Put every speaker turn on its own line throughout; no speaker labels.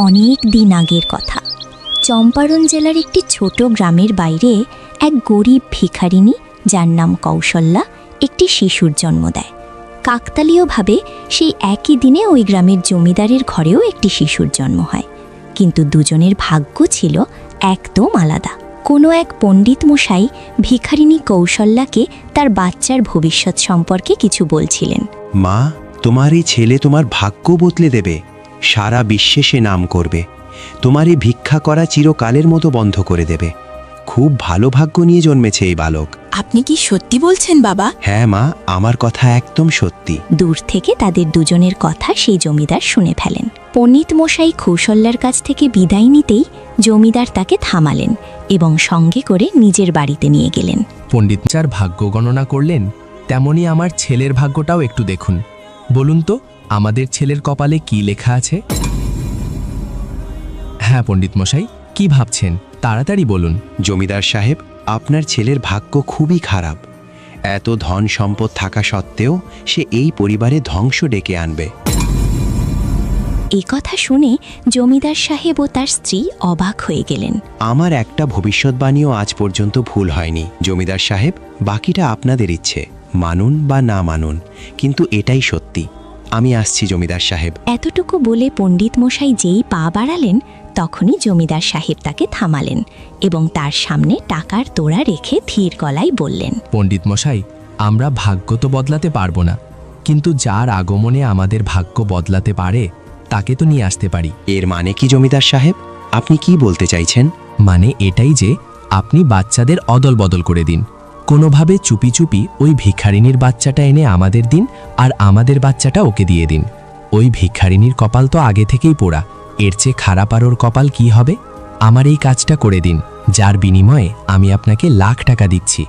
অনেক দিন আগের কথা। চম্পারণ জেলার একটি ছোট গ্রামের বাইরে এক গরিব ভিখারিনী, যার নাম কৌশল্যা, একটি শিশুর জন্ম দেয়। কাকতালীয়ভাবে সেই একই দিনে ওই গ্রামের জমিদারের ঘরেও একটি শিশুর জন্ম হয়। কিন্তু দুজনের ভাগ্য ছিল একদম আলাদা। কোনো এক পণ্ডিত মশাই ভিখারিনী কৌশল্যাকে তার বাচ্চার ভবিষ্যৎ সম্পর্কে কিছু বলছিলেন।
মা, তোমার এই ছেলে তোমার ভাগ্য বদলে দেবে, সারা বিশ্বে সে নাম করবে, তোমার এই ভিক্ষা করা চিরকালের মতো বন্ধ করে দেবে। খুব ভালো ভাগ্য নিয়ে জন্মেছে এই বালক।
আপনি কি সত্যি বলছেন বাবা?
হ্যাঁ মা, আমার কথা একদম সত্যি।
দূর থেকে তাদের দুজনের কথা সেই জমিদার শুনে ফেলেন। পণ্ডিত মশাই কৌশল্যার কাছ থেকে বিদায় নিতেই জমিদার তাকে থামালেন এবং সঙ্গে করে নিজের বাড়িতে নিয়ে গেলেন।
পণ্ডিত যার ভাগ্য গণনা করলেন, তেমনি আমার ছেলের ভাগ্যটাও একটু দেখুন। বলুন তো, আমাদের ছেলের কপালে কি লেখা আছে? হ্যাঁ পণ্ডিত মশাই, কি ভাবছেন? তাড়াতাড়ি বলুন।
জমিদার সাহেব, আপনার ছেলের ভাগ্য খুবই খারাপ। এত ধন সম্পদ থাকা সত্ত্বেও সে এই পরিবারে ধ্বংস ডেকে আনবে।
এই কথা শুনে জমিদার সাহেব ও তার স্ত্রী অবাক হয়ে গেলেন।
আমার একটা ভবিষ্যৎবাণীও আজ পর্যন্ত ভুল হয়নি। জমিদার সাহেব, বাকিটা আপনাদের ইচ্ছে, মানুন বা না মানুন, কিন্তু এটাই সত্যি। আমি আসছি জমিদার সাহেব।
এতটুকু বলে পণ্ডিত মশাই যেই পা বাড়ালেন, তখনই জমিদার সাহেব তাকে থামালেন এবং তার সামনে টাকার তোড়া রেখে ধীর গলায় বললেন,
পণ্ডিত মশাই, আমরা ভাগ্য তো বদলাতে পারবো না, কিন্তু যার আগমনে আমাদের ভাগ্য বদলাতে পারে তাকে তো নিয়ে আসতে পারি।
এর মানে কি জমিদার সাহেব? আপনি কি বলতে চাইছেন?
মানে এটাই যে আপনি বাচ্চাদের অদল বদল করে দিন। কোনোভাবে চুপি চুপি ওই ভিখারিনীর বাচ্চাটা এনে আমাদের দিন, আর আমাদের বাচ্চাটা ওকে দিয়ে দিন। ওই ভিখারিনীর কপাল তো আগে থেকেই পোড়া, এর চেয়ে খারাপ আর ওর কপাল কি হবে? আমার এই কাজটা করে দিন, যার বিনিময়ে আমি আপনাকে লাখ টাকা দিচ্ছি।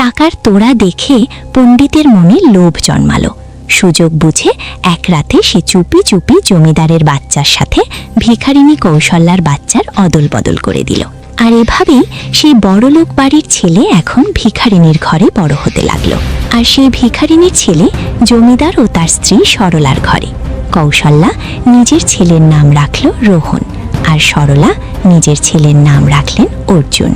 টাকার তোড়া দেখে পণ্ডিতের মনে লোভ জন্মালো। সুযোগ বুঝে এক রাতে সে চুপি চুপি জমিদারের বাচ্চার সাথে ভিখারিনী কৌশল্যার বাচ্চার অদল বদল করে দিল। আর এভাবেই সেই বড়লোক বাড়ির ছেলে এখন ভিখারিনীর ঘরে বড় হতে লাগলো। আর সেই ভিখারিনীর ছেলে জমিদার ও তার স্ত্রী সরলার ঘরে। কৌশল্যা নিজের ছেলের নাম রাখল রোহন, আর সরলা নিজের ছেলের নাম রাখলেন অর্জুন।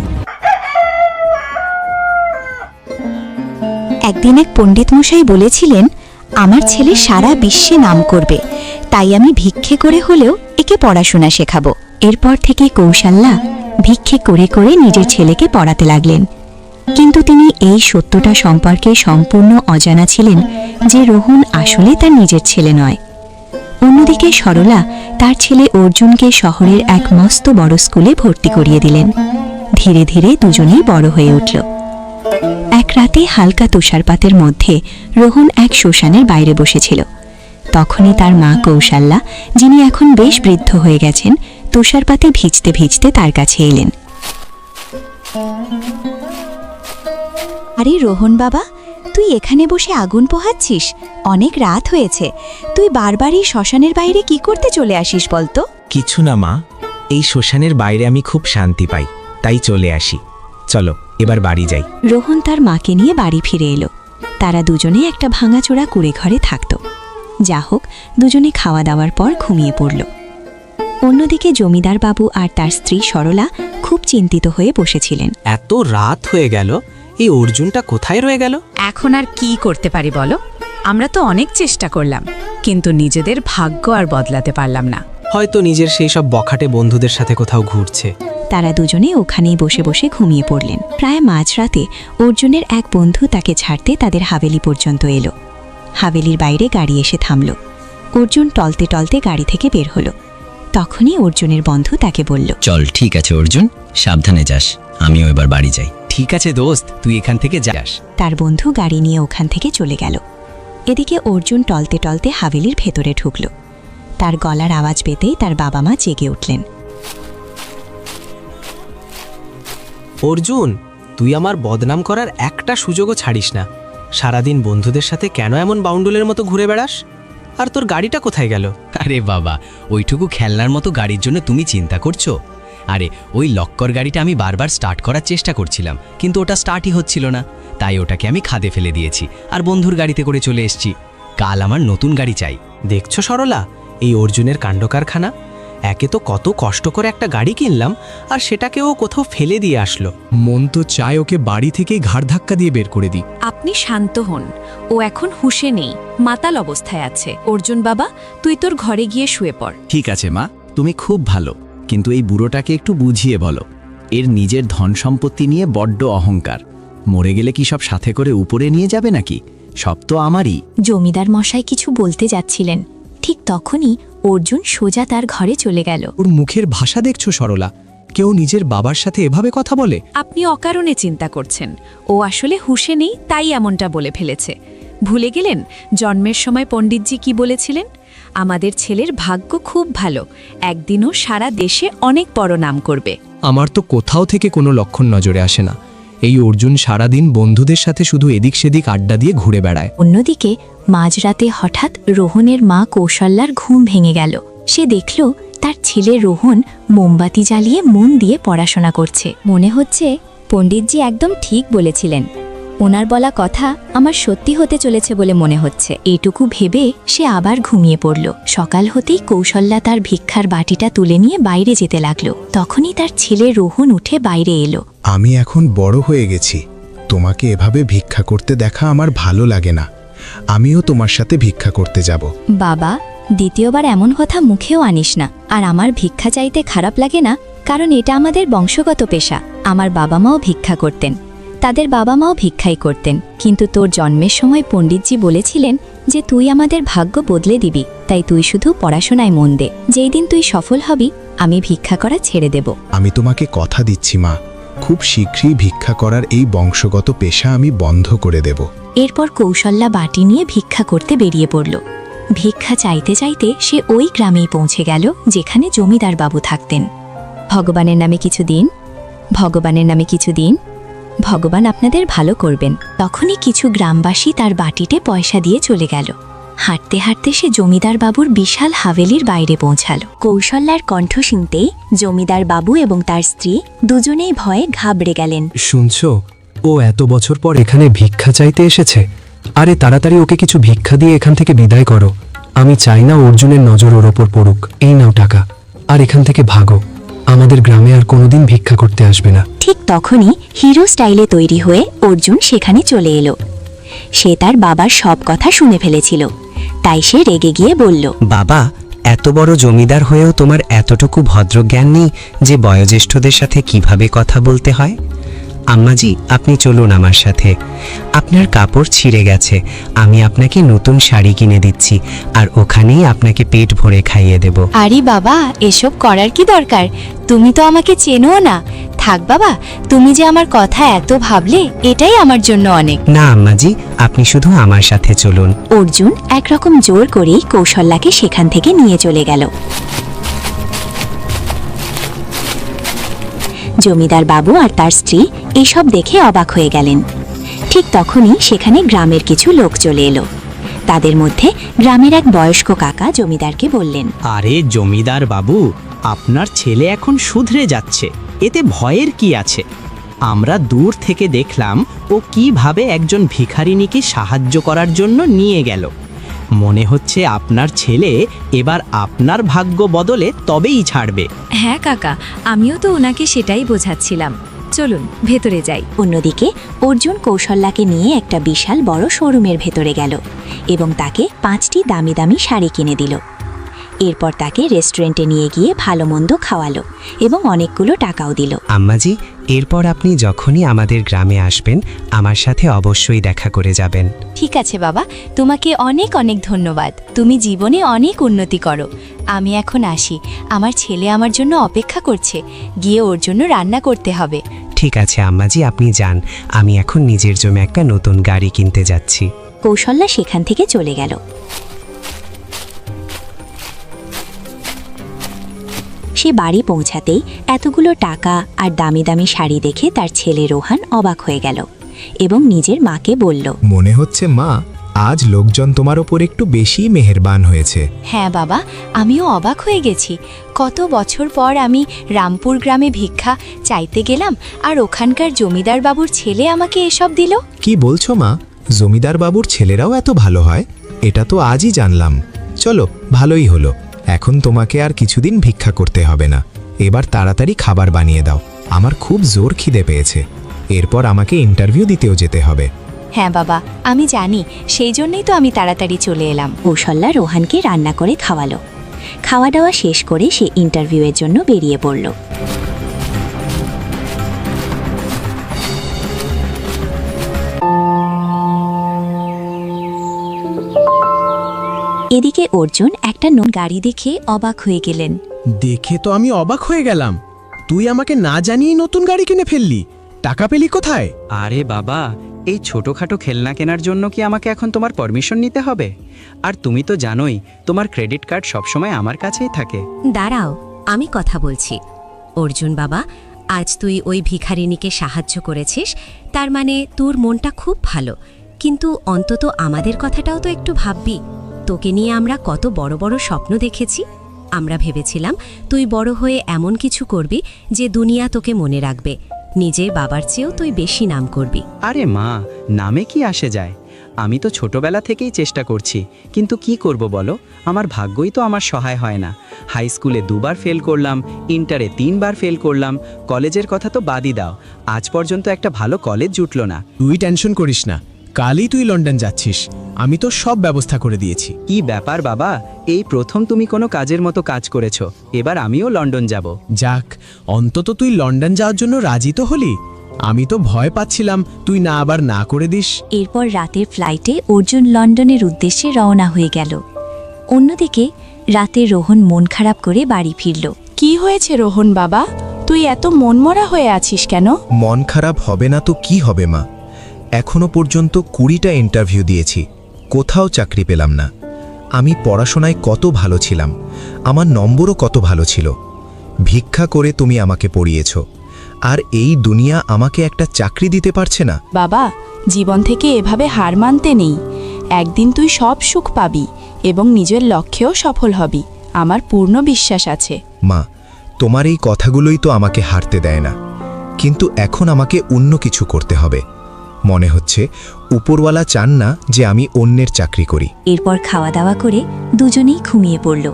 একদিন এক পণ্ডিত মশাই বলেছিলেন, আমার ছেলে সারা বিশ্বে নাম করবে, তাই আমি ভিক্ষে করে হলেও একে পড়াশোনা শেখাবো।
এরপর থেকে কৌশল্যা ভিক্ষে করে করে নিজের ছেলেকে পড়াতে লাগলেন। কিন্তু তিনি এই সত্যটা সম্পর্কে সম্পূর্ণ অজানা ছিলেন যে রোহন আসলে তার নিজের ছেলে নয়। অন্যদিকে সরলা তার ছেলে অর্জুনকে শহরের এক মস্ত বড় স্কুলে ভর্তি করিয়ে দিলেন। ধীরে ধীরে দুজনেই বড় হয়ে উঠল। এক রাতে হালকা তুষারপাতের মধ্যে রোহন এক শ্মশানের বাইরে বসেছিল। তখনই তার মা কৌশল্যা, যিনি এখন বেশ বৃদ্ধ হয়ে গেছেন, তুষারপাতে ভিজতে ভিজতে তার কাছে এলেন।
আরে রোহন বাবা, তুই এখানে বসে আগুন পোহাচ্ছিস? অনেক রাত হয়েছে, তুই বারবারই শ্মশানের বাইরে কি করতে চলে আসিস বলতো?
কিছু না মা, এই শ্মশানের বাইরে আমি খুব শান্তি পাই, তাই চলে আসি। চলো এবার বাড়ি যাই।
রোহন তার মাকে নিয়ে বাড়ি ফিরে এলো। তারা দুজনে একটা ভাঙাচোরা কুড়ে ঘরে থাকত। যা হোক, দুজনে খাওয়া দাওয়ার পর ঘুমিয়ে পড়ল। অন্যদিকে জমিদার বাবু আর তার স্ত্রী সরলা খুব চিন্তিত হয়ে বসেছিলেন।
এত রাত হয়ে গেল, এই অর্জুনটা কোথায় রয়ে গেল?
এখন আর কি করতে পারি বলো? আমরা তো অনেক চেষ্টা করলাম, কিন্তু নিজেদের ভাগ্য আর বদলাতে পারলাম না।
হয়তো নিজের সেই সব বখাটে বন্ধুদের সাথে কোথাও ঘুরছে।
তারা দুজনে ওখানেই বসে বসে ঘুমিয়ে পড়লেন। প্রায় মাঝরাতে অর্জুনের এক বন্ধু তাকে ছাড়তে তাদের হাভেলি পর্যন্ত এলো। হাভেলির বাইরে গাড়ি এসে থামল। অর্জুন টলতে টলতে গাড়ি থেকে বের হলো। তখনই অর্জুনের বন্ধু তাকে বলল,
চল, ঠিক আছে অর্জুন, সাবধানে যাস, আমিও এবার বাড়ি যাই।
ঠিক আছে দোস্ত, তুই এখান থেকে যাস।
তার বন্ধু গাড়ি নিয়ে ওখান থেকে চলে গেল। এদিকে অর্জুন টলতে টলতে হাভেলির ভেতরে ঢুকল। তার গলার আওয়াজ পেতেই তার বাবা মা জেগে উঠলেন।
অর্জুন, তুই আমার বদনাম করার একটা সুযোগও ছাড়িস না। সারাদিন বন্ধুদের সাথে কেন এমন বাউন্ডুলের মতো ঘুরে বেড়াস? আর তোর গাড়িটা কোথায় গেল?
আরে বাবা, ওইটুকু খেলনার মতো গাড়ির জন্য তুমি চিন্তা করছো? আরে ওই লক্কর গাড়িটা আমি বারবার স্টার্ট করার চেষ্টা করছিলাম, কিন্তু ওটা স্টার্টই হচ্ছিল না, তাই ওটাকে আমি খাদে ফেলে দিয়েছি আর বন্ধুর গাড়িতে করে চলে এসেছি। কাল আমার নতুন গাড়ি চাই।
দেখছো সরলা, এই অর্জুনের কাণ্ডকারখানা। একে তো কত কষ্ট করে একটা গাড়ি কিনলাম, আর সেটাকে ও কোথাও ফেলে দিয়ে আসলো।
মন তো চায় ওকে বাড়ি থেকেই ঘাড় ধাক্কা দিয়ে বের করে দিই।
আপনি শান্ত হন, ও এখন হুঁশে নেই, মাতাল অবস্থায় আছে। অর্জুন বাবা, তুই তোর ঘরে গিয়ে শুয়ে পড়।
ঠিক আছে মা, তুমি খুব ভালো, কিন্তু এই বুড়োটাকে একটু বুঝিয়ে বলো। এর নিজের ধন সম্পত্তি নিয়ে বড্ড অহংকার। মরে গেলে কি সব সাথে করে উপরে নিয়ে যাবে নাকি? সব তো আমারই।
জমিদার মশাই কিছু বলতে যাচ্ছিলেন, ঠিক তখনই অর্জুন সোজা তার ঘরে চলে গেল।
ওর মুখের ভাষা দেখছো সরলা? কেউ নিজের বাবার সাথে এভাবে কথা বলে?
আপনি অকারণে চিন্তা করছেন, ও আসলে হুঁশে নেই, তাই এমনটা বলে ফেলেছে। ভুলে গেলেন জন্মের সময় পণ্ডিতজি কি বলেছিলেন? আমাদের ছেলের ভাগ্য খুব ভালো, একদিনও সারা দেশে অনেক বড় নাম করবে।
আমার তো কোথাও থেকে কোনো লক্ষণ নজরে আসে না। এই অর্জুন সারাদিন বন্ধুদের সাথে শুধু এদিক সেদিক আড্ডা দিয়ে ঘুরে বেড়ায়।
অন্যদিকে মাঝরাতে হঠাৎ রোহনের মা কৌশল্যার ঘুম ভেঙে গেল। সে দেখল তার ছেলে রোহন মোমবাতি জ্বালিয়ে মন দিয়ে পড়াশোনা করছে। মনে হচ্ছে পণ্ডিতজি একদম ঠিক বলেছিলেন, ওনার বলা কথা আমার সত্যি হতে চলেছে বলে মনে হচ্ছে। এইটুকু ভেবে সে আবার ঘুমিয়ে পড়ল। সকাল হতেই কৌশল্যা তার ভিক্ষার বাটিটা তুলে নিয়ে বাইরে যেতে লাগলো। তখনই তার ছেলে রোহন উঠে বাইরে এলো।
আমি এখন বড় হয়ে গেছি, তোমাকে এভাবে ভিক্ষা করতে দেখা আমার ভালো লাগে না। আমিও তোমার সাথে ভিক্ষা করতে যাব।
বাবা, দ্বিতীয়বার এমন কথা মুখেও আনিস না। আর আমার ভিক্ষা চাইতে খারাপ লাগে না, কারণ এটা আমাদের বংশগত পেশা। আমার বাবা মাও ভিক্ষা করতেন, তাদের বাবা মাও ভিক্ষাই করতেন। কিন্তু তোর জন্মের সময় পণ্ডিতজি বলেছিলেন যে তুই আমাদের ভাগ্য বদলে দিবি, তাই তুই শুধু পড়াশোনায় মন দে। যেই দিন তুই সফল হবি, আমি ভিক্ষা করা ছেড়ে দেব।
আমি তোমাকে কথা দিচ্ছি মা, খুব শীঘ্রই ভিক্ষা করার এই বংশগত পেশা আমি বন্ধ করে দেব।
এরপর কৌশল্যা বাটি নিয়ে ভিক্ষা করতে বেরিয়ে পড়ল। ভিক্ষা চাইতে চাইতে সে ওই গ্রামেই পৌঁছে গেল যেখানে জমিদার বাবু থাকতেন। ভগবানের নামে কিছু দিন, ভগবানের নামে কিছু দিন, ভগবান আপনাদের ভালো করবেন। তখনই কিছু গ্রামবাসী তার বাটিতে পয়সা দিয়ে চলে গেল। হাঁটতে হাঁটতে সে জমিদার বাবুর বিশাল হাভেলির বাইরে পৌঁছালো। কৌশল্যার কণ্ঠ শুনতেই জমিদার বাবু এবং তার স্ত্রী দুজনেই ভয়ে ঘাবড়ে গেলেন।
শুনছো, ও এত বছর পর এখানে ভিক্ষা চাইতে এসেছে। আরে তাড়াতাড়ি ওকে কিছু ভিক্ষা দিয়ে এখান থেকে বিদায় করো। আমি চাই না অর্জুনের নজর ওর ওপর পড়ুক। এই নাও টাকা, আর এখান থেকে ভাগো। আমাদের গ্রামে আর কোনোদিন ভিক্ষা করতে আসবে না।
ঠিক তখনই হিরো স্টাইলে তৈরি হয়ে অর্জুন সেখানে চলে এলো। সে তার বাবার সব কথা শুনে ফেলেছিল, তাই সে রেগে গিয়ে বলল,
বাবা, এত বড় জমিদার হয়েও তোমার এতটুকু ভদ্রজ্ঞান নেই যে বয়োজ্যেষ্ঠদের সাথে কিভাবে কথা বলতে হয়? আম্মাজি, আপনি চলুন আমার সাথে। আপনার কাপড় ছিঁড়ে গেছে, আমি আপনাকে নতুন শাড়ি কিনে দিচ্ছি, আর ওখানেই আপনাকে পেট ভরে খাইয়ে দেব।
আরে বাবা, এসব করার কি দরকার? তুমি তো আমাকে চেনো না। থাক বাবা, তুমি যে আমার কথা এত ভাবলে, এটাই আমার জন্য অনেক।
না আম্মাজি, আপনি শুধু আমার সাথে চলুন।
অর্জুন একরকম জোর করেই কৌশল্যাকে সেখান থেকে নিয়ে চলে গেল। জমিদার বাবু আর তার স্ত্রী এসব দেখে অবাক হয়ে গেলেন। ঠিক তখনই সেখানে গ্রামের কিছু লোক চলে এলো। তাদের মধ্যে গ্রামের এক বয়স্ক কাকা জমিদারকে বললেন,
আরে জমিদার বাবু, আপনার ছেলে এখন শুধরে যাচ্ছে, এতে ভয়ের কি আছে? আমরা দূর থেকে দেখলাম ও কিভাবে একজন ভিখারিনীকে সাহায্য করার জন্য নিয়ে গেল। মনে হচ্ছে আপনার ছেলে এবার আপনার ভাগ্য বদলে তবেই ছাড়বে।
হ্যাঁ কাকা, আমিও তো ওনাকে সেটাই বোঝাচ্ছিলাম। চলুন ভেতরে যাই।
অন্যদিকে অর্জুন কৌশল্যাকে নিয়ে একটা বিশাল বড় শোরুমের ভেতরে গেল এবং তাকে 5টি দামি দামি শাড়ি কিনে দিল। এরপর তাকে রেস্টুরেন্টে নিয়ে গিয়ে ভালো মন্দ খাওয়ালো এবং অনেকগুলো টাকাও দিল।
আম্মাজি, এরপর আপনি যখনই আমাদের গ্রামে আসবেন, আমার সাথে অবশ্যই দেখা করে যাবেন।
ঠিক আছে বাবা, তোমাকে অনেক অনেক ধন্যবাদ। তুমি জীবনে অনেক উন্নতি করো। আমি এখন আসি, আমার ছেলে আমার জন্য অপেক্ষা করছে। গিয়ে ওর জন্য রান্না করতে হবে।
ঠিক আছে আম্মাজি, আপনি যান। আমি এখন নিজের জন্য একটা নতুন গাড়ি কিনতে যাচ্ছি।
কৌশল্যা সেখান থেকে চলে গেল। সে বাড়ি পৌঁছাতেই এতগুলো টাকা আর দামি দামি শাড়ি দেখে তার ছেলে রোহান অবাক হয়ে গেল এবং নিজের মাকে বলল,
মনে হচ্ছে মা, আজ লোকজন তোমার ওপর একটু বেশি মেহেরবান হয়েছে।
হ্যাঁ বাবা, আমিও অবাক হয়ে গেছি। কত বছর পর আমি রামপুর গ্রামে ভিক্ষা চাইতে গেলাম, আর ওখানকার জমিদার বাবুর ছেলে আমাকে এসব দিল।
কি বলছো মা? জমিদার বাবুর ছেলেরাও এত ভালো হয়? এটা তো আজই জানলাম। চলো, ভালোই হলো। এখন তোমাকে আর কিছুদিন ভিক্ষা করতে হবে না। এবার তাড়াতাড়ি খাবার বানিয়ে দাও, আমার খুব জোর খিদে পেয়েছে। এরপর আমাকে ইন্টারভিউ দিতেও যেতে হবে।
হ্যাঁ বাবা, আমি জানি, সেই জন্যই তো আমি তাড়াতাড়ি চলে এলাম।
কৌশল্যা রোহানকে রান্না করে খাওয়ালো। খাওয়া দাওয়া শেষ করে সে ইন্টারভিউয়ের জন্য বেরিয়ে পড়ল। এদিকে অর্জুন একটা গাড়ি দেখে অবাক হয়ে গেলেন।
দেখে তো আমি অবাক হয়ে গেলাম। তুই আমাকে না জানিয়েই নতুন গাড়ি কিনে ফেললি। টাকা পেলি কোথায়?
আরে বাবা, এই ছোটখাটো খেলনা কেনার জন্য কি আমাকে এখন তোমার পারমিশন নিতে হবে? আর তুমি তো জানোই তোমার ক্রেডিট কার্ড সবসময় আমার কাছেই থাকে।
দাঁড়াও, আমি কথা বলছি। অর্জুন বাবা, আজ তুই ওই ভিখারিনীকে সাহায্য করেছিস, তার মানে তোর মনটা খুব ভালো। কিন্তু অন্তত আমাদের কথাটাও তো একটু ভাববি। তোকে নিয়ে আমরা কত বড় বড় স্বপ্ন দেখেছি। আমরা ভেবেছিলাম তুই বড় হয়ে এমন কিছু করবি যে দুনিয়া তোকে মনে রাখবে। নিজের বাবার চেয়েও তুই বেশি নাম করবি।
আরে মা, নামে কি আসে যায়? আমি তো ছোটবেলা থেকেই চেষ্টা করছি, কিন্তু কি করব বলো, আমার ভাগ্যই তো আমার সহায় হয় না। হাই স্কুলে 2 বার ফেল করলাম, ইন্টারে 3 বার ফেল করলাম, কলেজের কথা তো বাদই দাও, আজ পর্যন্ত একটা ভালো কলেজ জুটলো না।
তুই টেনশন করিস না, কালই তুই লন্ডন যাচ্ছিস। আমি তো সব ব্যবস্থা করে দিয়েছি।
কি ব্যাপার বাবা, এই প্রথম তুমি কোনো কাজের মতো কাজ করেছো, এবার আমিও লন্ডন যাব।
যাক, অন্তত তুই লন্ডন যাওয়ার জন্য রাজি তো হলি। আমি তো ভয় পাচ্ছিলাম তুই না আবার না করে দিস।
এরপর রাতের ফ্লাইটে অর্জুন লন্ডনের উদ্দেশ্যে রওনা হয়ে গেল। অন্যদিকে রাতে রোহন মন খারাপ করে বাড়ি ফিরল।
কি হয়েছে রোহন বাবা, তুই এত মনমরা হয়ে আছিস কেন?
মন খারাপ হবে না তো কি হবে মা? এখনো পর্যন্ত 20টা ইন্টারভিউ দিয়েছি, কোথাও চাকরি পেলাম না। আমি পড়াশোনায় কত ভালো ছিলাম, আমার নম্বরও কত ভালো ছিল। ভিক্ষা করে তুমি আমাকে পড়িয়েছ, আর এই দুনিয়া আমাকে একটা চাকরি দিতে পারছে না।
বাবা, জীবন থেকে এভাবে হার মানতে নেই। একদিন তুই সব সুখ পাবি এবং নিজের লক্ষ্যেও সফল হবি, আমার পূর্ণ বিশ্বাস আছে।
মা, তোমার এই কথাগুলোই তো আমাকে হারতে দেয় না, কিন্তু এখন আমাকে অন্য কিছু করতে হবে। মনে হচ্ছে উপরওয়ালা চান না যে আমি অন্যের চাকরি করি।
এরপর খাওয়া দাওয়া করে দুজনেই ঘুমিয়ে পড়ল।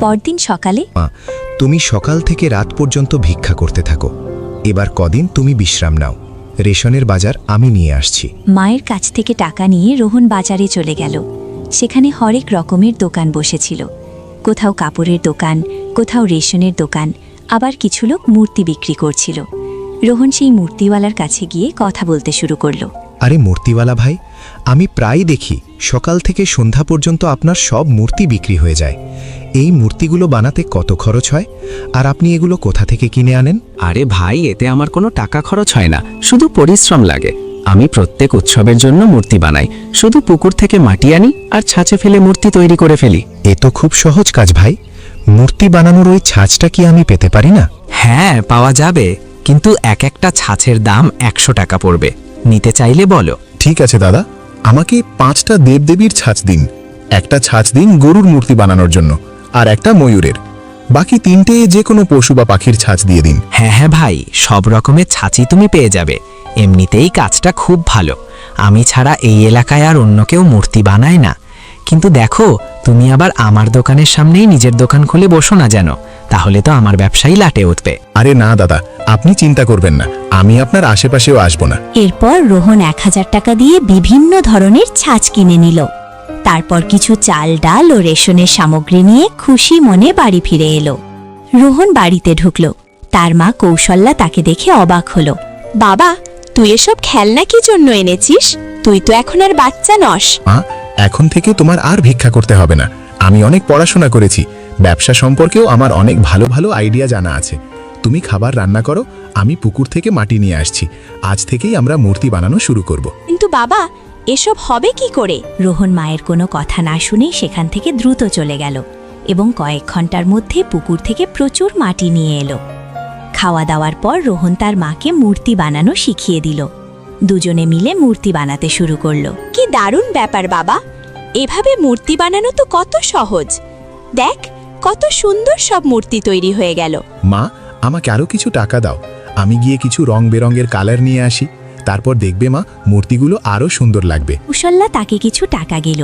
পরদিন সকালে
মা, তুমি সকাল থেকে রাত পর্যন্ত ভিক্ষা করতে থাকো। এবার কদিন তুমি বিশ্রাম নাও, রেশনের বাজার আমি নিয়ে আসছি।
মায়ের কাছ থেকে টাকা নিয়ে রোহন বাজারে চলে গেল। সেখানে হরেক রকমের দোকান বসেছিল। কোথাও কাপড়ের দোকান, কোথাও রেশনের দোকান, আবার কিছু লোক মূর্তি বিক্রি করছিল। রোহন সেই মূর্তিওয়ালার কাছে গিয়ে কথা বলতে শুরু করলো।
আরে মূর্তিওয়ালা ভাই, আমি প্রায় দেখি সকাল থেকে সন্ধ্যা পর্যন্ত আপনার সব মূর্তি বিক্রি হয়ে যায়। এই মূর্তিগুলো বানাতে কত খরচ হয়, আর আপনি এগুলো কোথা থেকে কিনে আনেন?
আরে ভাই, এতে আমার কোনো টাকা খরচ হয় না, শুধু পরিশ্রম লাগে। আমি প্রত্যেক উৎসবের জন্য মূর্তি বানাই, শুধু পুকুর থেকে মাটি আনি আর ছাঁচে ফেলে মূর্তি তৈরি করে ফেলি।
এ তো খুব সহজ কাজ ভাই। মূর্তি বানানোর ওই ছাঁচটা কি আমি পেতে পারি না?
হ্যাঁ, পাওয়া যাবে, কিন্তু এক একটা ছাঁচের দাম 100 টাকা পড়বে। নিতে চাইলে বলো।
ঠিক আছে দাদা, আমাকে 5টা দেবদেবীর ছাঁচ দিন। একটা ছাঁচ দিন গরুর মূর্তি বানানোর জন্য, আর একটা ময়ূরের। বাকি 3টে যে কোনো পশু বা পাখির ছাঁচ দিয়ে দিন।
হ্যাঁ হ্যাঁ ভাই, সব রকমের ছাঁচই তুমি পেয়ে যাবে। এমনিতেই কাজটা খুব ভালো, আমি ছাড়া এই এলাকায় আর অন্য কেউ মূর্তি বানায় না। কিন্তু দেখো, তুমি আবার আমার দোকানের সামনেই নিজের দোকান খুলে বসো না যেন, তাহলে তো আমার ব্যবসায়ী লাটে উঠবে।
আরে না দাদা, আপনি চিন্তা করবেন না, আমি আপনার আশেপাশেও আসবো না।
এরপর রোহন 1000 টাকা দিয়ে বিভিন্ন ধরনের ছাঁচ কিনে নিল। তারপর কিছু চাল, ডাল ও রেশনের সামগ্রী নিয়ে খুশি মনে বাড়ি ফিরে এলো। রোহন বাড়িতে ঢুকল। তার মা কৌশল্যা তাকে দেখে অবাক হলো।
বাবা, তুই এসব খেলনা কি জন্য এনেছিস? তুই তো এখন আর বাচ্চা নস।
মা, এখন থেকে তোমার আর ভিক্ষা করতে হবে না। আমি অনেক পড়াশোনা করেছি, ব্যবসা সম্পর্কেও আমার অনেক ভালো ভালো আইডিয়া জানা আছে। তুমি খাবার রান্না করো, আমি পুকুর থেকে মাটি নিয়ে আসছি। আজ থেকেই আমরা মূর্তি বানানো শুরু করব।
কিন্তু বাবা, এসব হবে কি করে?
রোহন মায়ের কোনো কথা না শুনেই সেখান থেকে দ্রুত চলে গেল এবং কয়েক ঘন্টার মধ্যে পুকুর থেকে প্রচুর মাটি নিয়ে এলো। খাওয়া দাওয়ার পর রোহন তার মাকে মূর্তি বানানো শিখিয়ে দিল। দুজনে মিলে মূর্তি বানাতে শুরু করলো।
কি দারুণ ব্যাপার বাবা, এভাবে মূর্তি বানানো তো কত সহজ। দেখ, কত সুন্দর সব মূর্তি তৈরি হয়ে গেল।
মা, আমাকে আরো কিছু টাকা দাও, আমি গিয়ে কিছু রং বেরঙের কালার নিয়ে আসি। তারপর দেখবে মা, মূর্তিগুলো আরও সুন্দর লাগবে।
কুশল্যা তাকে কিছু টাকা গেল।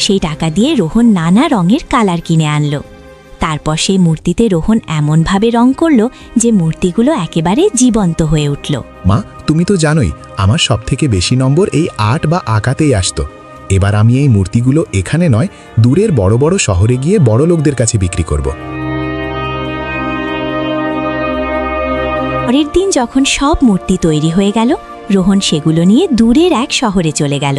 সেই টাকা দিয়ে রোহন নানা রঙের কালার কিনে আনলো। তারপর সেই মূর্তিতে রোহন এমনভাবে রং করলো যে মূর্তিগুলো একেবারে জীবন্ত হয়ে উঠল।
মা, তুমি তো জানোই আমার সবথেকে বেশি নম্বর এই আর্ট বা আঁকাতেই আসতো। এবার আমি এই মূর্তিগুলো এখানে নয়, দূরের বড় বড় শহরে গিয়ে বড় লোকদের কাছে বিক্রি করব।
পরের দিন যখন সব মূর্তি তৈরি হয়ে গেল, রোহন সেগুলো নিয়ে দূরের এক শহরে চলে গেল।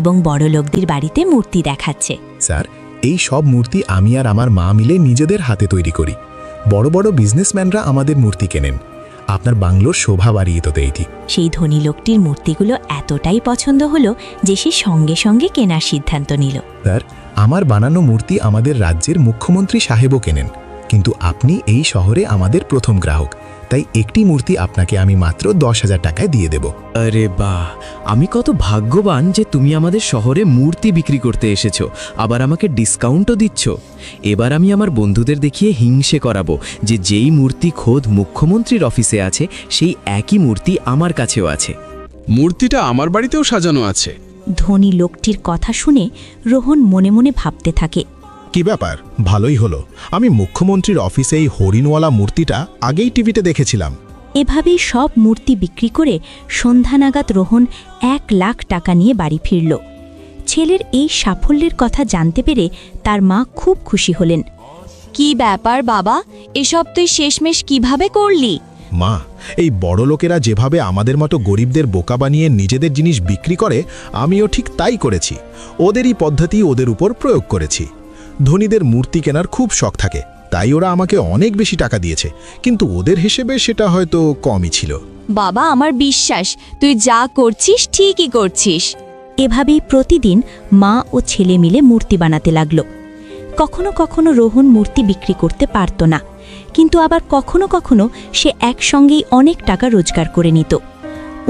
এবং বড় লোকদের বাড়িতে মূর্তি দেখাচ্ছে।
স্যার, এই সব মূর্তি আমি আর আমার মা মিলে নিজেদের হাতে তৈরি করি। বড় বড় বিজনেসম্যানরা আমাদের মূর্তি কেনেন। আপনার বাংলোর শোভা বাড়িয়ে তো এইটি।
সেই ধনী লোকটির মূর্তিগুলো এতটাই পছন্দ হলো যে সে সঙ্গে সঙ্গে কেনার সিদ্ধান্ত নিল।
স্যার, আমার বানানো মূর্তি আমাদের রাজ্যের মুখ্যমন্ত্রী সাহেবও কেনেন, কিন্তু আপনি এই শহরে আমাদের প্রথম গ্রাহক, তাই একটি মূর্তি আপনাকে আমি মাত্র 10,000 টাকায় দিয়ে দেব।
আরে বাহ, আমি কত ভাগ্যবান যে তুমি আমাদের শহরে মূর্তি বিক্রি করতে এসেছো, আবার আমাকে ডিসকাউন্টও দিচ্ছ। এবার আমি আমার বন্ধুদের দেখিয়ে হিংসে করাবো যে যেই মূর্তি খোদ মুখ্যমন্ত্রীর অফিসে আছে সেই একই মূর্তি আমার কাছেও আছে।
মূর্তিটা আমার বাড়িতেও সাজানো আছে।
ধনী লোকটির কথা শুনে রোহন মনে মনে ভাবতে থাকে,
কি ব্যাপার, ভালোই হলো, আমি মুখ্যমন্ত্রীর অফিসে এই হরিণওয়ালা মূর্তিটা আগেই টিভিতে দেখেছিলাম।
এভাবেই সব মূর্তি বিক্রি করে সন্ধ্যা নাগাদ রোহন 1,00,000 টাকা নিয়ে বাড়ি ফিরল। ছেলের এই সাফল্যের কথা জানতে পেরে তার মা খুব খুশি হলেন।
কি ব্যাপার বাবা, এসব তুই শেষমেশ কিভাবে করলি?
মা, এই বড় লোকেরা যেভাবে আমাদের মতো গরিবদের বোকা বানিয়ে নিজেদের জিনিস বিক্রি করে, আমিও ঠিক তাই করেছি। ওদেরই পদ্ধতি ওদের উপর প্রয়োগ করেছি। ধনীদের মূর্তি কেনার খুব শখ থাকে, তাই ওরা আমাকে অনেক বেশি টাকা দিয়েছে, কিন্তু ওদের হিসেবে সেটা হয়তো কমই ছিল।
বাবা, আমার বিশ্বাস তুই যা করছিস ঠিকই করছিস।
এভাবেই প্রতিদিন মা ও ছেলে মিলে মূর্তি বানাতে লাগল। কখনো কখনো রোহন মূর্তি বিক্রি করতে পারত না, কিন্তু আবার কখনো কখনো সে একসঙ্গেই অনেক টাকা রোজগার করে নিত।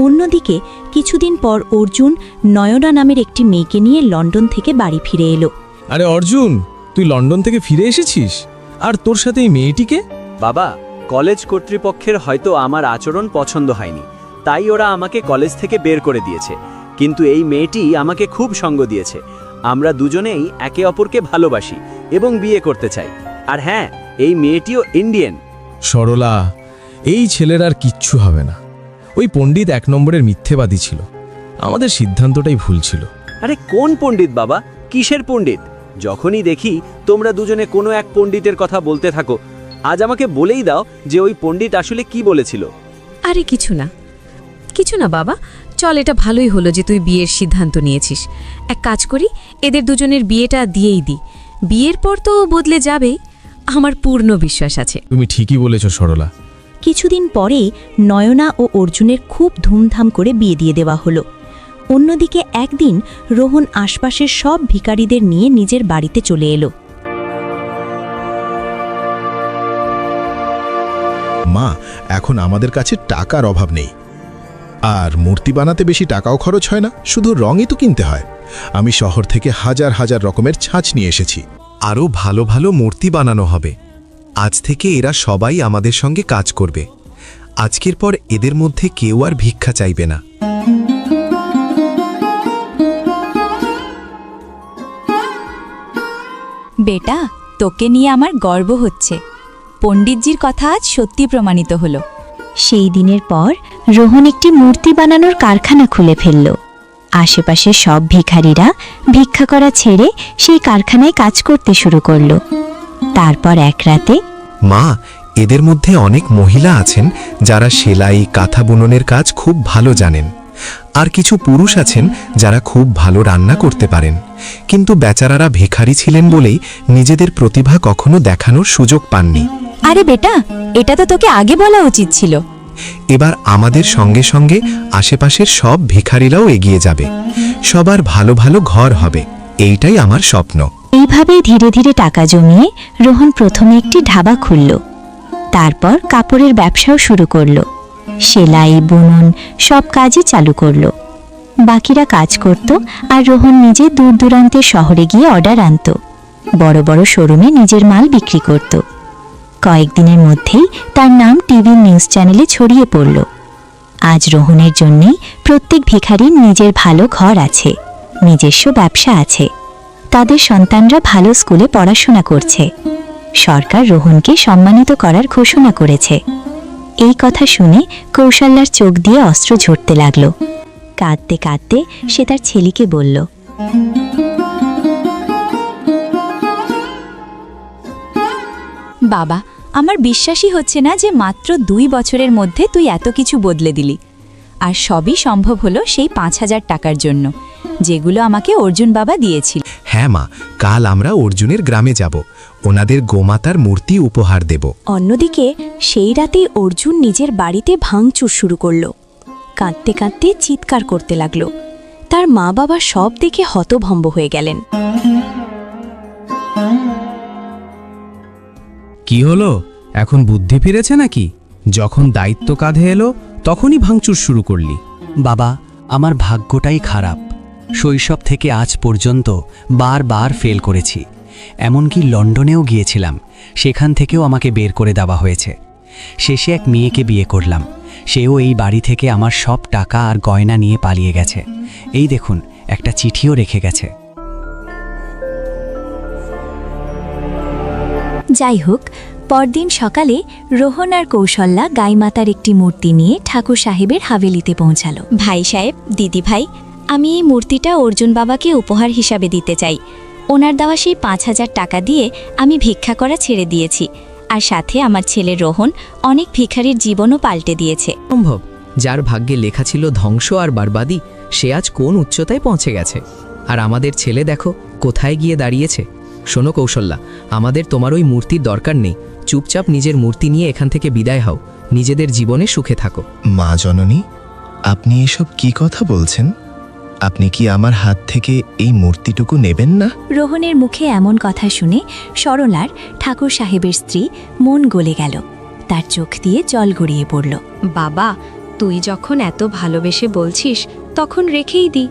অন্যদিকে কিছুদিন পর অর্জুন নয়না নামের একটি মেয়েকে নিয়ে লন্ডন থেকে বাড়ি ফিরে এলো।
আরে অর্জুন, তুই লন্ডন থেকে ফিরে এসেছিস? আর তোর সাথে এই মেয়েটিকে?
বাবা, কলেজ কর্তৃপক্ষের হয়তো আমার আচরণ পছন্দ হয়নি, তাই ওরা আমাকে কলেজ থেকে বের করে দিয়েছে। কিন্তু এই মেয়েটি আমাকে খুব সঙ্গ দিয়েছে। আমরা দুজনেই একে অপরকে ভালোবাসি এবং বিয়ে করতে চাই। আর হ্যাঁ, এই মেয়েটিও ইন্ডিয়ান।
সরলা, এই ছেলের আর কিচ্ছু হবে না। ওই পণ্ডিত 1 নম্বরের মিথ্যেবাদী ছিল। আমাদের সিদ্ধান্তটাই ভুল ছিল।
আরে কোন পণ্ডিত বাবা? কিসের পণ্ডিত? যখনই দেখি তোমরা দুজনে কোনো এক পণ্ডিতের কথা বলতে থাকো। আজ আমাকে বলেই দাও যে ওই পণ্ডিত আসলে কি বলেছিল।
আরে কিছু না বাবা, চল, এটা ভালোই হলো যে তুই বিয়ের সিদ্ধান্ত নিয়েছিস। এক কাজ করি, এদের দুজনের বিয়েটা দিয়েই দিই। বিয়ের পর তো বদলে যাবেই, আমার পূর্ণ বিশ্বাস আছে।
তুমি ঠিকই বলেছ সরলা।
কিছুদিন পরে নয়না ও অর্জুনের খুব ধুমধাম করে বিয়ে দিয়ে দেওয়া হলো। অন্যদিকে একদিন রোহন আশপাশের সব ভিখারিদের নিয়ে নিজের বাড়িতে চলে এলো।
মা, এখন আমাদের কাছে টাকার অভাব নেই, আর মূর্তি বানাতে বেশি টাকাও খরচ হয় না, শুধু রঙই তো কিনতে হয়। আমি শহর থেকে হাজার হাজার রকমের ছাঁচ নিয়ে এসেছি।
আরও ভালো ভালো মূর্তি বানানো হবে। আজ থেকে এরা সবাই আমাদের সঙ্গে কাজ করবে। আজকের পর এদের মধ্যে কেউ আর ভিক্ষা চাইবে না।
বেটা, তোকে নিয়ে আমার গর্ব হচ্ছে। পণ্ডিতজির কথা আজ সত্যি প্রমাণিত হলো।
সেই দিনের পর রোহন একটি মূর্তি বানানোর কারখানা খুলে ফেলল। আশেপাশের সব ভিখারিরা ভিক্ষা করা ছেড়ে সেই কারখানায় কাজ করতে শুরু করল। তারপর এক রাতে,
মা, এদের মধ্যে অনেক মহিলা আছেন যারা সেলাই, কাঁথা বুননের কাজ খুব ভালো জানেন। আর কিছু পুরুষ আছেন যারা খুব ভালো রান্না করতে পারেন, কিন্তু বেচারারা ভিখারি ছিলেন বলেই নিজেদের প্রতিভা কখনো দেখানোর সুযোগ পাননি।
আরে বেটা, এটা তো তোকে আগে বলা উচিত ছিল।
এবার আমাদের সঙ্গে সঙ্গে আশেপাশের সব ভিখারিরাও এগিয়ে যাবে। সবার ভালো ভালো ঘর হবে, এইটাই আমার স্বপ্ন।
এইভাবেই ধীরে ধীরে টাকা জমিয়ে রোহন প্রথমে একটি ধাবা খুলল। তারপর কাপড়ের ব্যবসাও শুরু করল। সেলাই, বুনন সব কাজই চালু করল। বাকিরা কাজ করত, আর রোহন নিজে দূর দূরান্তের শহরে গিয়ে অর্ডার আনত। বড় বড় শোরুমে নিজের মাল বিক্রি করত। কয়েকদিনের মধ্যেই তার নাম টিভি নিউজ চ্যানেলে ছড়িয়ে পড়ল। আজ রোহনের জন্যেই প্রত্যেক ভিখারির নিজের ভালো ঘর আছে, নিজস্ব ব্যবসা আছে, তাদের সন্তানরা ভালো স্কুলে পড়াশোনা করছে। সরকার রোহনকে সম্মানিত করার ঘোষণা করেছে। এই কথা শুনে কৌশল্যার চোখ দিয়ে অস্ত্র ঝরতে লাগল। কাঁদতে কাঁদতে সে তার ছেলেকে বলল,
বাবা, আমার বিশ্বাসই হচ্ছে না যে মাত্র 2 বছরের মধ্যে তুই এত কিছু বদলে দিলি। আর সবই সম্ভব হলো সেই 5,000 টাকার জন্য, যেগুলো আমাকে অর্জুন বাবা দিয়েছিল।
হ্যাঁ মা, কাল আমরা অর্জুনের গ্রামে যাব, ওনাদের গোমাতার মূর্তি উপহার দেব।
অন্যদিকে সেই রাতেই অর্জুন নিজের বাড়িতে ভাঙচুর শুরু করলো। কাঁদতে কাঁদতে চিৎকার করতে লাগলো। তার মা বাবা সব দেখে হতভম্ব হয়ে গেলেন।
কি হলো, এখন বুদ্ধি ফিরেছে নাকি? যখন দায়িত্ব কাঁধে এলো তখনই ভাঙচুর শুরু করলি।
বাবা, আমার ভাগ্যটাই খারাপ। শৈশব থেকে আজ পর্যন্ত বারবার ফেল করেছি। এমনকি লন্ডনেও গিয়েছিলাম, সেখান থেকেও আমাকে বের করে দেওয়া হয়েছে। শেষে এক মেয়েকে বিয়ে করলাম, সেও এই বাড়ি থেকে আমার সব টাকা আর গয়না নিয়ে পালিয়ে গেছে। এই দেখুন, একটা চিঠিও রেখে গেছে।
যাই হোক, পরদিন সকালে রোহন আর কৌশল্যা গাইমাতার একটি মূর্তি নিয়ে ঠাকুর সাহেবের হাভেলিতে পৌঁছালো। ভাই সাহেব, দিদি ভাই, আমি এই মূর্তিটা অর্জুন বাবাকে উপহার হিসাবে দিতে চাই। ওনার দেওয়া সেই 5,000 টাকা দিয়ে আমি ভিক্ষা করা ছেড়ে দিয়েছি, আর সাথে আমার ছেলে রোহন অনেক ভিখারির জীবনও পাল্টে দিয়েছে।
সম্ভব, যার ভাগ্যে লেখা ছিল ধ্বংস আর বরবাদি, সে আজ কোন উচ্চতায় পৌঁছে গেছে। আর আমাদের ছেলে দেখো কোথায় গিয়ে দাঁড়িয়েছে। শোনো কৌশল্যা, আমাদের তোমার ওই মূর্তির দরকার নেই। চুপচাপ নিজের মূর্তি নিয়ে এখান থেকে বিদায় হও, নিজেদের জীবনে সুখে থাকো।
মা জননী, আপনি এসব কি কথা বলছেন? আপনি কি আমার হাত থেকে এই মূর্তিটুকু নেবেন না?
রোহনের মুখে এমন কথা শুনে সরলার, ঠাকুর সাহেবের স্ত্রী, মন গলে গেল। তার চোখ দিয়ে জল গড়িয়ে পড়ল।
বাবা, তুই যখন এত ভালোবেসে বলছিস তখন রেখেই দি,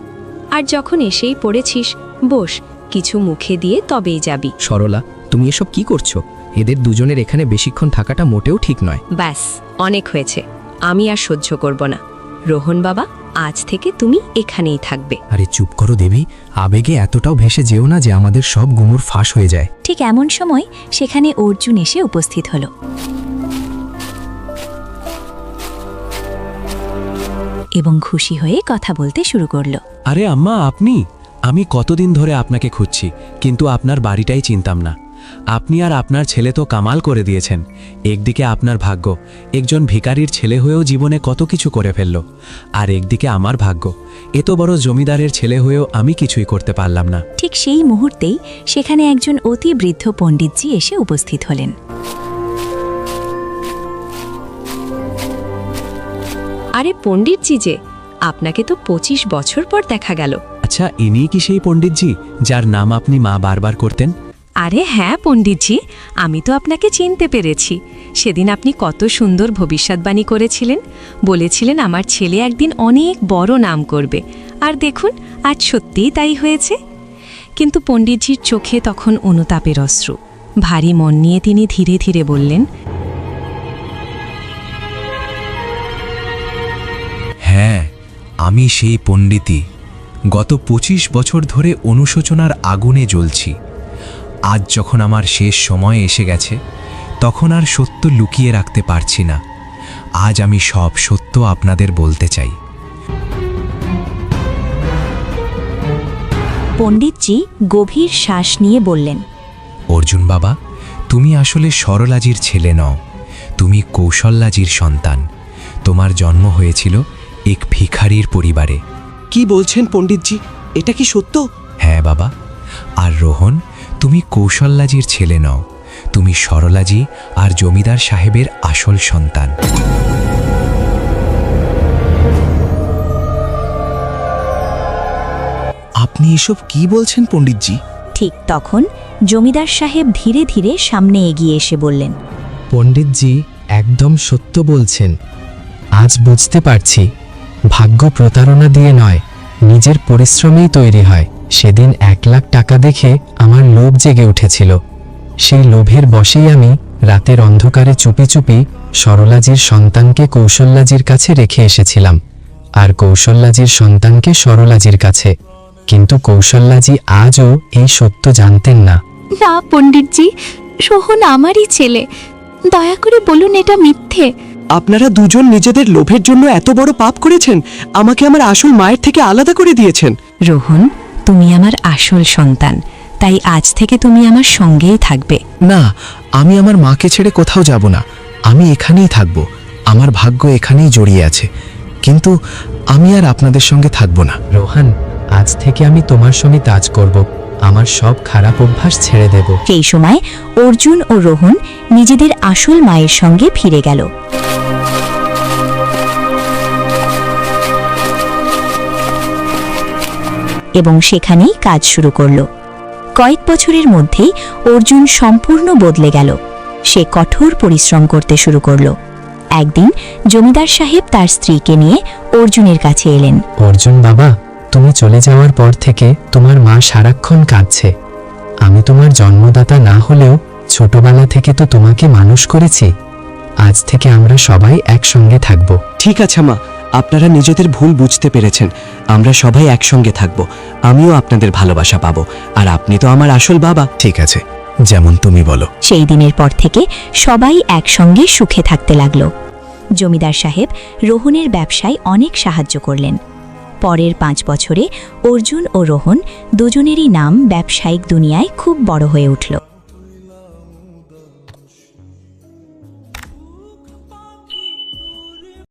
আর যখন এসেই পড়েছিস বস, কিছু মুখে দিয়ে তবেই যাবি।
সরলা, তুমি এসব কি করছো? এদের দুজনের এখানে বেশিক্ষণ থাকাটা মোটেও ঠিক নয়।
ব্যাস, অনেক হয়েছে, আমি আর সহ্য করব না। রোহন বাবা, আজ থেকে তুমি এখানেই থাকবে।
আরে চুপ করো দেবী, আবেগে এতটাও ভেসে যেও না যে আমাদের সব গুমর ফাঁস হয়ে যায়।
ঠিক এমন সময় সেখানে অর্জুন এসে উপস্থিত হলো। এবং খুশি হয়ে কথা বলতে শুরু করলো।
আরে আম্মা, আপনি? আমি কতদিন ধরে আপনাকে খুঁজছি, কিন্তু আপনার বাড়িটাই চিনতাম না। আপনি আর আপনার ছেলে তো কামাল করে দিয়েছেন। একদিকে আপনার ভাগ্য, একজন ভিখারির ছেলে হয়েও জীবনে কত কিছু করে ফেলল, আর একদিকে আমার ভাগ্য, এত বড় জমিদারের ছেলে হয়েও আমি কিছুই করতে পারলাম না।
ঠিক সেই মুহূর্তেই সেখানে একজন অতি বৃদ্ধ পণ্ডিতজি এসে উপস্থিত হলেন।
আরে পণ্ডিতজি যে, আপনাকে তো 25 বছর পর দেখা গেল।
আচ্ছা, ইনি কি সেই পণ্ডিতজি যার নাম আপনি মা বারবার করতেন?
আরে হ্যাঁ পণ্ডিতজি, আমি তো আপনাকে চিনতে পেরেছি। সেদিন আপনি কত সুন্দর ভবিষ্যৎবাণী করেছিলেন, বলেছিলেন আমার ছেলে একদিন অনেক বড় নাম করবে, আর দেখুন আজ সত্যিই তাই হয়েছে। কিন্তু পণ্ডিতজির চোখে তখন অনুতাপের অশ্রু। ভারী মন নিয়ে তিনি ধীরে ধীরে বললেন,
হ্যাঁ, আমি সেই পণ্ডিতই। গত 25 বছর ধরে অনুশোচনার আগুনে জ্বলছি। আজ যখন আমার শেষ সময় এসে গেছে, তখন আর সত্য লুকিয়ে রাখতে পারছি না। আজ আমি সব সত্য আপনাদের বলতে চাই।
পণ্ডিতজি গভীর শ্বাস নিয়ে বললেন,
অর্জুন বাবা, তুমি আসলে সরলাজির ছেলে নও, তুমি কৌশল্যাজির সন্তান। তোমার জন্ম হয়েছিল এক ভিখারির পরিবারে।
কি বলছেন পণ্ডিতজি, এটা কি সত্য?
হ্যাঁ বাবা। আর রোহন, তুমি কৌশল্যাজির ছেলে নও, তুমি সরলাজি আর জমিদার সাহেবের আসল সন্তান।
আপনি এসব কি বলছেন পণ্ডিতজি?
ঠিক তখন জমিদার সাহেব ধীরে ধীরে সামনে এগিয়ে এসে বললেন,
পণ্ডিতজি একদম সত্য বলছেন। আজ বুঝতে পারছি, ভাগ্য প্রতারণা দিয়ে নয়, নিজের পরিশ্রমেই তৈরি হয়। সেদিন 1 লাখ টাকা দেখে আমার লোভ জেগে উঠেছিল। সেই লোভের বশেই আমি রাতের অন্ধকারে চুপি চুপি সরলাজির সন্তানকে কৌশল্যাজির কাছে রেখে এসেছিলাম, আর কৌশল্যাজির সন্তানকে সরলাজির কাছে। কিন্তু কৌশল্যাজি আজও এই সত্য জানতেন না।
না পণ্ডিতজি, রোহন আমারই ছেলে, দয়া করে বলুন এটা মিথ্যে।
আপনারা দুজন নিজেদের লোভের জন্য এত বড় পাপ করেছেন, আমাকে আমার আসল মায়ের থেকে আলাদা করে দিয়েছেন।
রোহন, তুমি আমার আসল সন্তান, তাই আজ থেকে তুমি আমার সঙ্গেই থাকবে।
না, আমি আমার মাকে ছেড়ে কোথাও যাব না। আমি এখানেই থাকব। আমার ভাগ্য এখানেই জড়িয়ে আছে। কিন্তু আমি আর আপনাদের সঙ্গে থাকব না।
রোহান, আজ থেকে আমি তোমার সঙ্গে কাজ করব। আমার সব খারাপ অভ্যাস ছেড়ে দেব।
সেই সময় অর্জুন ও রোহন নিজেদের আসল মায়ের সঙ্গে ফিরে গেল। এবং সেখানেই কাজ শুরু করল। কয়েক বছরের মধ্যেই অর্জুন সম্পূর্ণ বদলে গেল। সে কঠোর পরিশ্রম করতে শুরু করল। একদিন জমিদার সাহেব তার স্ত্রীকে নিয়ে অর্জুনের কাছে এলেন।
অর্জুন বাবা, তুমি চলে যাওয়ার পর থেকে তোমার মা সারাক্ষণ কাঁদছে। আমি তোমার জন্মদাতা না হলেও ছোটবেলা থেকে তো তোমাকে মানুষ করেছি। আজ থেকে আমরা সবাই একসঙ্গে থাকব।
ঠিক আছে মা, আপনারা নিজেদের ভুল বুঝতে পেরেছেন। আমরা সবাই একসঙ্গে থাকব। আমিও আপনাদের ভালোবাসা পাবো, আর আপনি তো আমার আসল বাবা।
ঠিক আছে, যেমন তুমি বলো।
সেই দিনের পর থেকে সবাই একসঙ্গে সুখে থাকতে লাগল। জমিদার সাহেব রোহনের ব্যবসায় অনেক সাহায্য করলেন। পরের 5 বছরে অর্জুন ও রোহন দুজনেরই নাম ব্যবসায়িক দুনিয়ায় খুব বড় হয়ে উঠল।